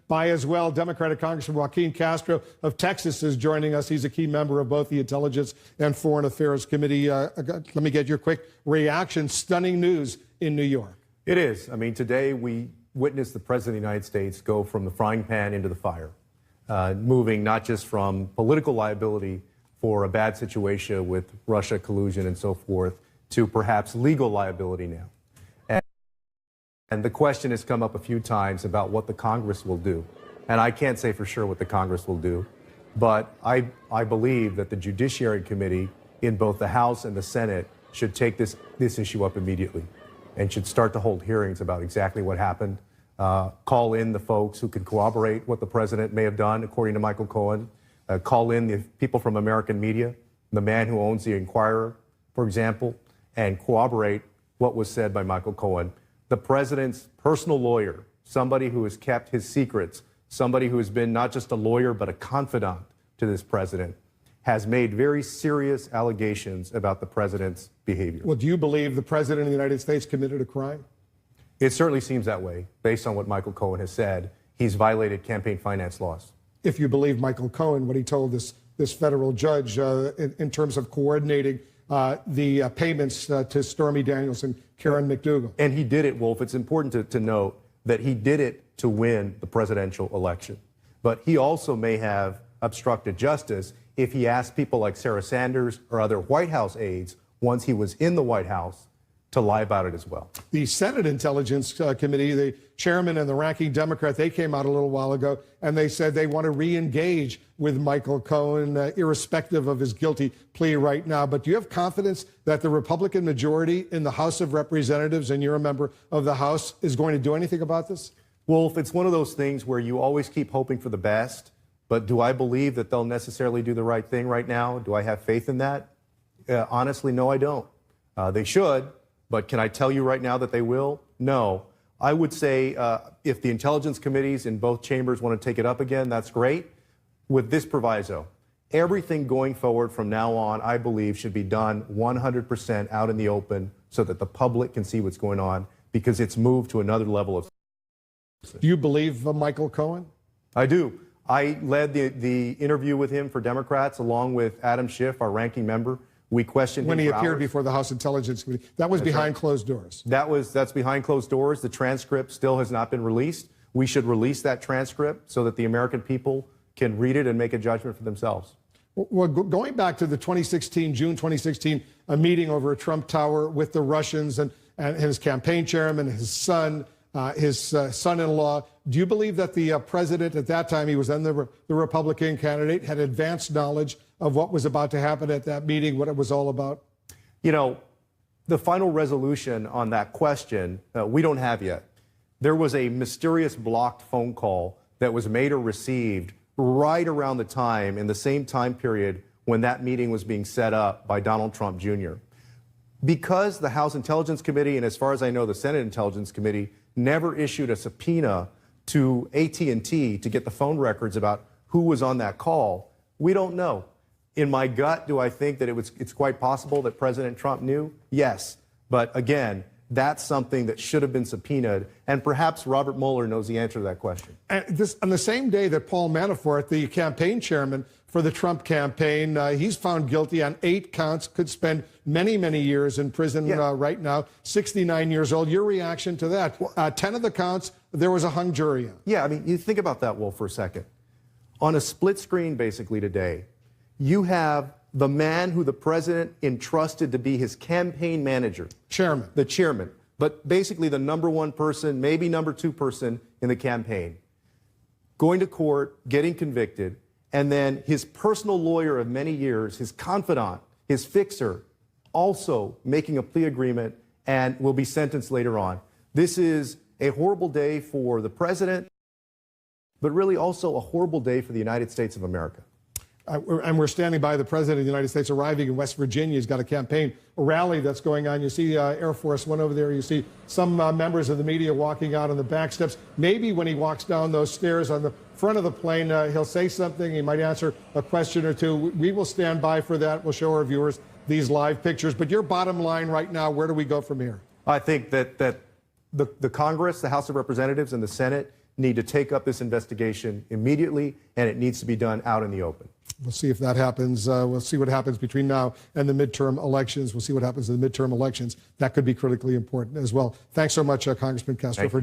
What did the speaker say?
by as well, Democratic Congressman Joaquin Castro of Texas is joining us. He's a key member of both the Intelligence and Foreign Affairs Committee. Let me get your quick reaction. Stunning news in New York. It is. I mean, today we witnessed the President of the United States go from the frying pan into the fire, moving not just from political liability for a bad situation with Russia collusion and so forth to perhaps legal liability now. And the question has come up a few times about what the Congress will do. And I can't say for sure what the Congress will do, but I believe that the Judiciary Committee in both the House and the Senate should take this issue up immediately and should start to hold hearings about exactly what happened, call in the folks who can corroborate what the president may have done, according to Michael Cohen, call in the people from American media, the man who owns the Inquirer, for example, and corroborate what was said by Michael Cohen. The president's personal lawyer, somebody who has kept his secrets, somebody who has been not just a lawyer but a confidant to this president, has made very serious allegations about the president's behavior. Well, do you believe the president of the United States committed a crime? It certainly seems that way, based on what Michael Cohen has said. He's violated campaign finance laws. If you believe Michael Cohen, what he told this federal judge in terms of coordinating the payments to Stormy Daniels and Karen McDougal. And he did it, Wolf. It's important to note that he did it to win the presidential election. But he also may have obstructed justice if he asked people like Sarah Sanders or other White House aides, once he was in the White House, to lie about it as well. The Senate Intelligence Committee, the chairman and the ranking Democrat, they came out a little while ago and they said they want to re-engage with Michael Cohen, irrespective of his guilty plea right now. But do you have confidence that the Republican majority in the House of Representatives, and you're a member of the House, is going to do anything about this? Wolf, it's one of those things where you always keep hoping for the best. But do I believe that they'll necessarily do the right thing right now? Do I have faith in that? Honestly, no, I don't. They should. But can I tell you right now that they will? No. I would say if the intelligence committees in both chambers want to take it up again, that's great. With this proviso, everything going forward from now on, I believe, should be done 100% out in the open so that the public can see what's going on, because it's moved to another level of... Do you believe Michael Cohen? I do. I led the interview with him for Democrats along with Adam Schiff, our ranking member. We questioned him when he for appeared hours. before the House Intelligence Committee. That was behind closed doors. That's behind closed doors. The transcript still has not been released. We should release that transcript so that the American people can read it and make a judgment for themselves. Well, going back to the June 2016 meeting over at Trump Tower with the Russians and his campaign chairman, his son, his son-in-law, do you believe that the president at that time, he was then the Republican candidate, had advanced knowledge of what was about to happen at that meeting, what it was all about? You know, the final resolution on that question, we don't have yet. There was a mysterious blocked phone call that was made or received right around the time, in the same time period when that meeting was being set up by Donald Trump Jr. Because the House Intelligence Committee, and as far as I know, the Senate Intelligence Committee, never issued a subpoena to AT&T to get the phone records about who was on that call, we don't know. In my gut, do I think that it's quite possible that President Trump knew? Yes. But again, that's something that should have been subpoenaed, and perhaps Robert Mueller knows the answer to that question. And on the same day that Paul Manafort, the campaign chairman for the Trump campaign, he's found guilty on 8 counts, could spend many, many years in prison right now, 69 years old. Your reaction to that? 10 of the counts, there was a hung jury on. Yeah, I mean, you think about that, Wolf, for a second. On a split screen, basically, today, you have the man who the president entrusted to be his campaign manager. Chairman. The chairman. But basically the #1 person, maybe #2 person in the campaign, going to court, getting convicted, and then his personal lawyer of many years, his confidant, his fixer, also making a plea agreement and will be sentenced later on. This is a horrible day for the president, but really also a horrible day for the United States of America. And we're standing by the president of the United States arriving in West Virginia. He's got a rally that's going on. You see Air Force One over there. You see some members of the media walking out on the back steps. Maybe when he walks down those stairs on the front of the plane, he'll say something. He might answer a question or two. We will stand by for that. We'll show our viewers these live pictures. But your bottom line right now, where do we go from here? I think that the Congress, the House of Representatives, and the Senate need to take up this investigation immediately, and it needs to be done out in the open. We'll see if that happens. We'll see what happens between now and the midterm elections. We'll see what happens in the midterm elections. That could be critically important as well. Thanks so much, Congressman Castro, for